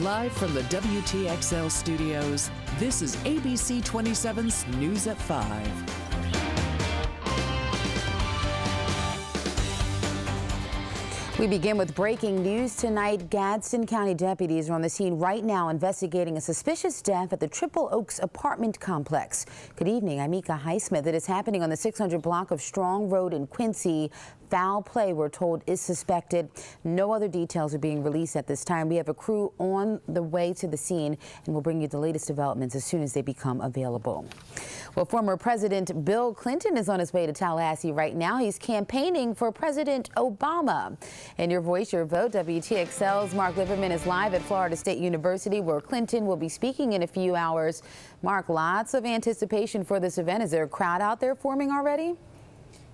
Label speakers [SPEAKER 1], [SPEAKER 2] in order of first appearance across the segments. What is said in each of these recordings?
[SPEAKER 1] Live from the WTXL studios, this is ABC 27's News at 5.
[SPEAKER 2] We begin with breaking news tonight. Gadsden County deputies are on the scene right now investigating a suspicious death at the Triple Oaks apartment complex. Good evening, I'm Mika Highsmith. It is happening on the 600 block of Strong Road in Quincy. Foul play, we're told, is suspected. No other details are being released at this time. We have a crew on the way to the scene, and we'll bring you the latest developments as soon as they become available. Well, former President Bill Clinton is on his way to Tallahassee right now. He's campaigning for President Obama. In Your Voice, Your Vote, WTXL's Mark Liverman is live at Florida State University, where Clinton will be speaking in a few hours. Mark, lots of anticipation for this event. Is there a crowd out there forming already?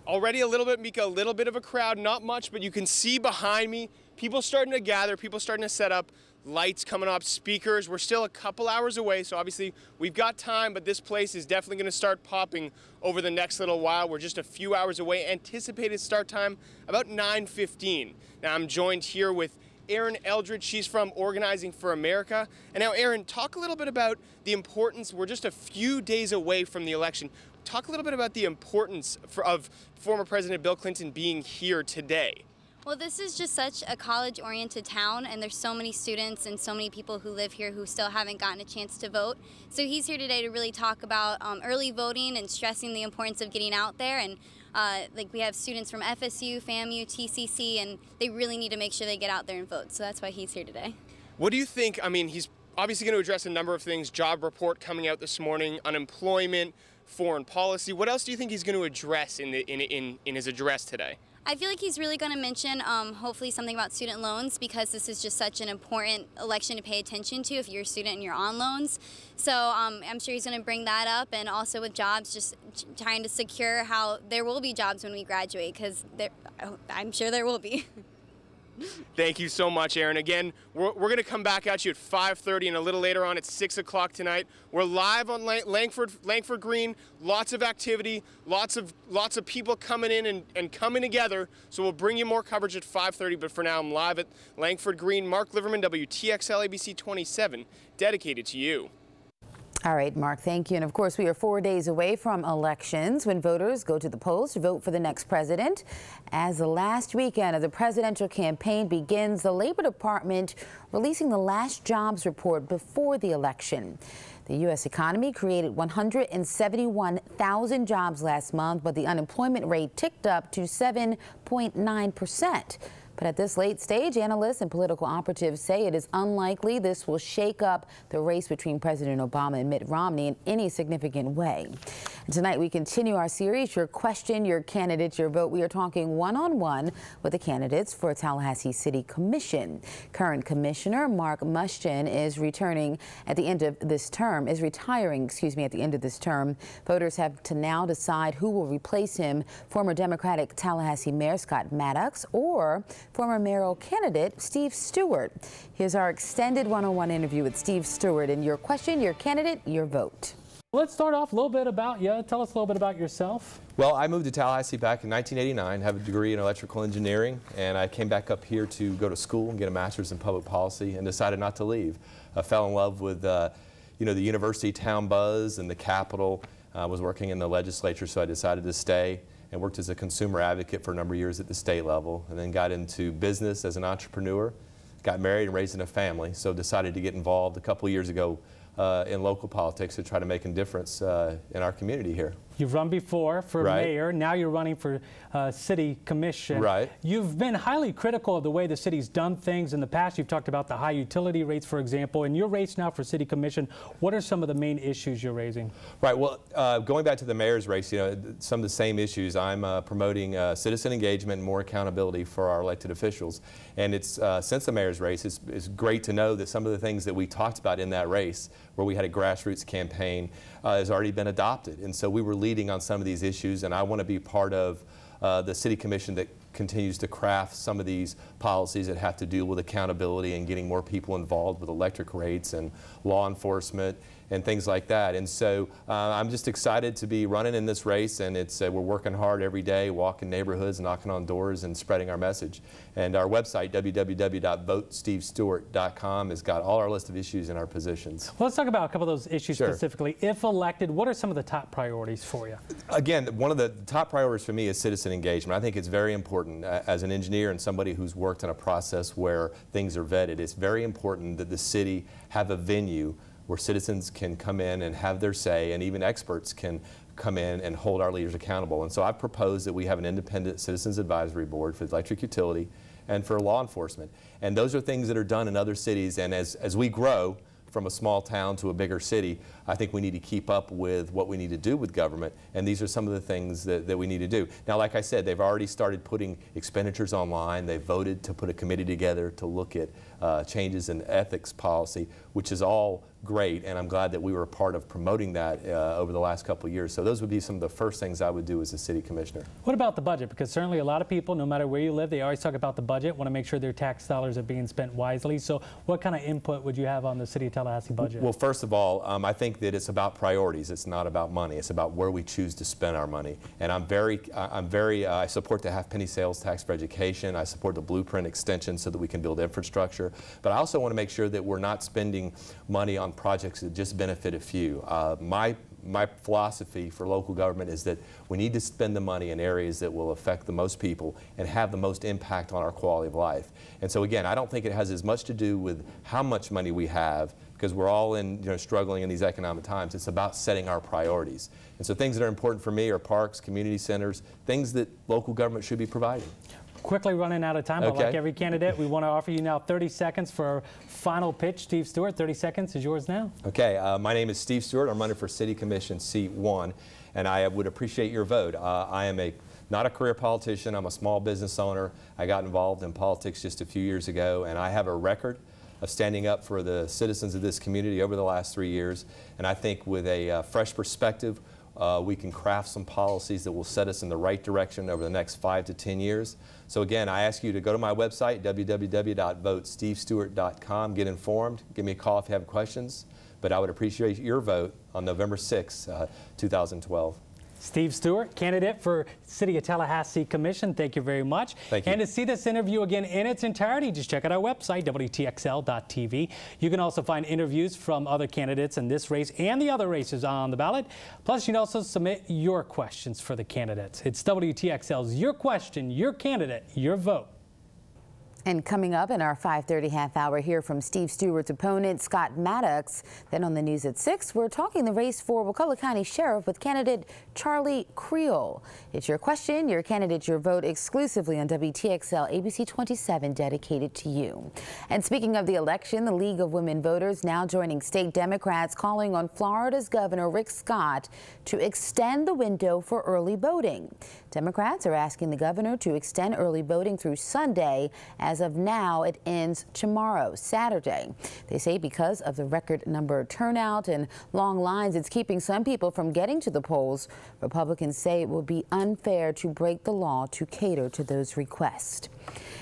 [SPEAKER 3] Already a little bit, Mika, a little bit of a crowd, not much, but you can see behind me, people starting to gather, people starting to set up, lights coming up, speakers. We're still a couple hours away, so obviously we've got time, but this place is definitely going to start popping over the next little while. We're just a few hours away. Anticipated start time about 9:15. Now I'm joined here with Erin Eldridge. She's from Organizing for America. And now, Erin, talk a little bit about the importance. We're just a few days away from the election. Talk a little bit about the importance of former President Bill Clinton being here today.
[SPEAKER 4] Well, this is just such a college-oriented town, and there's so many students and so many people who live here who still haven't gotten a chance to vote. So he's here today to really talk about early voting and stressing the importance of getting out there. And like we have students from FSU, FAMU, TCC, and they really need to make sure they get out there and vote. So that's why he's here today. What
[SPEAKER 3] do you think? I mean, he's obviously going to address a number of things. Job report coming out this morning, unemployment, foreign policy. What else do you think he's going to address in his address today?
[SPEAKER 4] I feel like he's really going to mention hopefully something about student loans, because this is just such an important election to pay attention to if you're a student and you're on loans. So I'm sure he's going to bring that up, and also with jobs, just trying to secure how there will be jobs when we graduate, because I'm sure there will be.
[SPEAKER 3] Thank you so much, Erin. Again, we're going to come back at you at 5:30 and a little later on at 6 o'clock tonight. We're live on Langford Green. Lots of activity, lots of people coming in and coming together. So we'll bring you more coverage at 5:30. But for now, I'm live at Langford Green. Mark Liverman, WTXL ABC 27, dedicated to you.
[SPEAKER 2] All right, Mark, thank you. And of course, we are 4 days away from elections, when voters go to the polls to vote for the next president. As the last weekend of the presidential campaign begins, the Labor Department releasing the last jobs report before the election. The U.S. economy created 171,000 jobs last month, but the unemployment rate ticked up to 7.9%. But at this late stage, analysts and political operatives say it is unlikely this will shake up the race between President Obama and Mitt Romney in any significant way. And tonight, we continue our series, Your Question, Your Candidate, Your Vote. We are talking one-on-one with the candidates for Tallahassee City Commission. Current Commissioner Mark Muschin is retiring at the end of this term. At the end of this term. Voters have to now decide who will replace him: former Democratic Tallahassee Mayor Scott Maddox or former mayoral candidate Steve Stewart. Here's our extended one-on-one interview with Steve Stewart in Your Question, Your Candidate, Your Vote.
[SPEAKER 5] Let's start off a little bit about you. Tell us a little bit about yourself.
[SPEAKER 6] Well, I moved to Tallahassee back in 1989, have a degree in electrical engineering, and I came back up here to go to school and get a master's in public policy, and decided not to leave. I fell in love with the university town buzz and the Capitol. I was working in the legislature, so I decided to stay and worked as a consumer advocate for a number of years at the state level, and then got into business as an entrepreneur, got married and raised in a family, so decided to get involved a couple of years ago in local politics to try to make a difference in our community here.
[SPEAKER 5] You've run before for mayor, now you're running for city commission.
[SPEAKER 6] Right.
[SPEAKER 5] You've been highly critical of the way the city's done things in the past. You've talked about the high utility rates, for example. In your race now for city commission, what are some of the main issues you're raising? Right.
[SPEAKER 6] Well, going back to the mayor's race, some of the same issues. I'm promoting citizen engagement and more accountability for our elected officials. And it's since the mayor's race, it's great to know that some of the things that we talked about in that race, where we had a grassroots campaign, has already been adopted. And so we were leading on some of these issues, and I want to be part of the city commission that continues to craft some of these policies that have to do with accountability and getting more people involved with electric rates and law enforcement and things like that. And so I'm just excited to be running in this race, and we're working hard every day, walking neighborhoods, knocking on doors, and spreading our message. And our website, www.votestevestewart.com, has got all our list of issues and our positions.
[SPEAKER 5] Well, let's talk about a couple of those issues
[SPEAKER 6] Sure.
[SPEAKER 5] specifically. If elected, what are some of the top priorities for you?
[SPEAKER 6] Again, one of the top priorities for me is citizen engagement. I think it's very important as an engineer and somebody who's worked in a process where things are vetted. It's very important that the city have a venue where citizens can come in and have their say, and even experts can come in and hold our leaders accountable. And so I've proposed that we have an independent Citizens Advisory Board for the electric utility and for law enforcement. And those are things that are done in other cities, and as we grow from a small town to a bigger city, I think we need to keep up with what we need to do with government, and these are some of the things that we need to do. Now, like I said, they've already started putting expenditures online. They voted to put a committee together to look at changes in ethics policy, which is all great, and I'm glad that we were a part of promoting that over the last couple of years. So those would be some of the first things I would do as a city commissioner.
[SPEAKER 5] What about the budget? Because certainly a lot of people, no matter where you live, they always talk about the budget, want to make sure their tax dollars are being spent wisely. So what kind of input would you have on the City of Tallahassee budget?
[SPEAKER 6] Well, first of all, I think that it's about priorities. It's not about money. It's about where we choose to spend our money. And I support the half-penny sales tax for education. I support the blueprint extension so that we can build infrastructure. But I also want to make sure that we're not spending money on projects that just benefit a few. My philosophy for local government is that we need to spend the money in areas that will affect the most people and have the most impact on our quality of life. And so again, I don't think it has as much to do with how much money we have, because we're all struggling in these economic times. It's about setting our priorities. And so things that are important for me are parks, community centers, things that local government should be providing.
[SPEAKER 5] Quickly running out of time, but like every candidate, we want to offer you now 30 seconds for our final pitch. Steve Stewart, 30 seconds is yours now.
[SPEAKER 6] Okay, my name is Steve Stewart. I'm running for City Commission Seat 1, and I would appreciate your vote. I am not a career politician. I'm a small business owner. I got involved in politics just a few years ago, and I have a record of standing up for the citizens of this community over the last 3 years. And I think with a fresh perspective, we can craft some policies that will set us in the right direction over the next 5 to 10 years. So again, I ask you to go to my website, www.votestevestewart.com, get informed, give me a call if you have questions, but I would appreciate your vote on November 6, 2012.
[SPEAKER 5] Steve Stewart, candidate for City of Tallahassee Commission. Thank you very much.
[SPEAKER 6] Thank you.
[SPEAKER 5] And to see this interview again in its entirety, just check out our website, Wtxl.tv. You can also find interviews from other candidates in this race and the other races on the ballot. Plus, you can also submit your questions for the candidates. It's Wtxl's Your Question, Your Candidate, Your Vote.
[SPEAKER 2] And coming up in our 5:30 half hour, here from Steve Stewart's opponent, Scott Maddox. Then on the news at 6, we're talking the race for Wtxl County Sheriff with candidate Charlie Creel. It's Your Question, Your Candidate, Your Vote, exclusively on Wtxl ABC 27, dedicated to you. And speaking of the election, the League of Women Voters now joining state Democrats calling on Florida's Governor Rick Scott to extend the window for early voting. Democrats are asking the governor to extend early voting through Sunday. As of now, it ends tomorrow, Saturday. They say because of the record number turnout and long lines, it's keeping some people from getting to the polls. Republicans say it will be unfair to break the law to cater to those requests.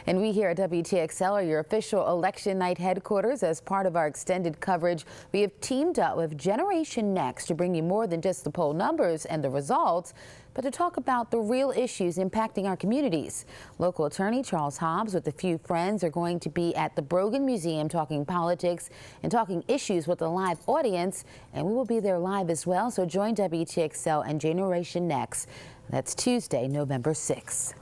[SPEAKER 2] And we here at Wtxl are your official election night headquarters. As part of our extended coverage, we have teamed up with Generation Next to bring you more than just the poll numbers and the results, but to talk about the real issues impacting our communities. Local attorney Charles Hobbs with a few friends are going to be at the Brogan Museum talking politics and talking issues with a live audience, and we will be there live as well. So join Wtxl and Generation Next. That's Tuesday, November 6th.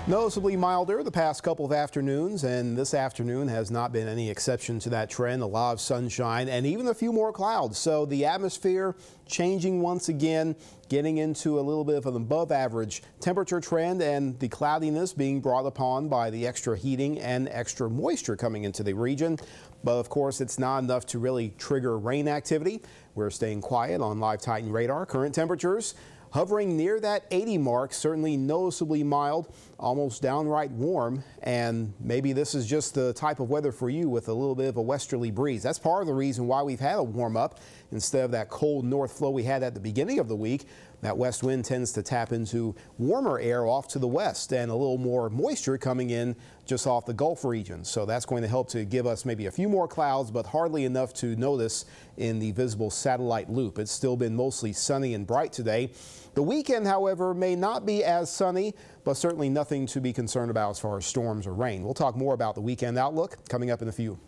[SPEAKER 7] Noticeably milder the past couple of afternoons, and this afternoon has not been any exception to that trend. A lot of sunshine and even a few more clouds. So the atmosphere changing once again, getting into a little bit of an above average temperature trend, and the cloudiness being brought upon by the extra heating and extra moisture coming into the region. But of course, it's not enough to really trigger rain activity. We're staying quiet on Live Titan radar. Current temperatures hovering near that 80 mark, certainly noticeably mild, almost downright warm. And maybe this is just the type of weather for you with a little bit of a westerly breeze. That's part of the reason why we've had a warm up instead of that cold north flow we had at the beginning of the week. That west wind tends to tap into warmer air off to the west and a little more moisture coming in just off the Gulf region. So that's going to help to give us maybe a few more clouds, but hardly enough to notice in the visible satellite loop. It's still been mostly sunny and bright today. The weekend, however, may not be as sunny, but certainly nothing to be concerned about as far as storms or rain. We'll talk more about the weekend outlook coming up in a few.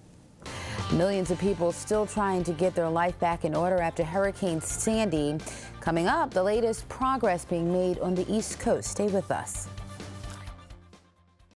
[SPEAKER 2] Millions of people still trying to get their life back in order after Hurricane Sandy. Coming up, the latest progress being made on the East Coast. Stay with us.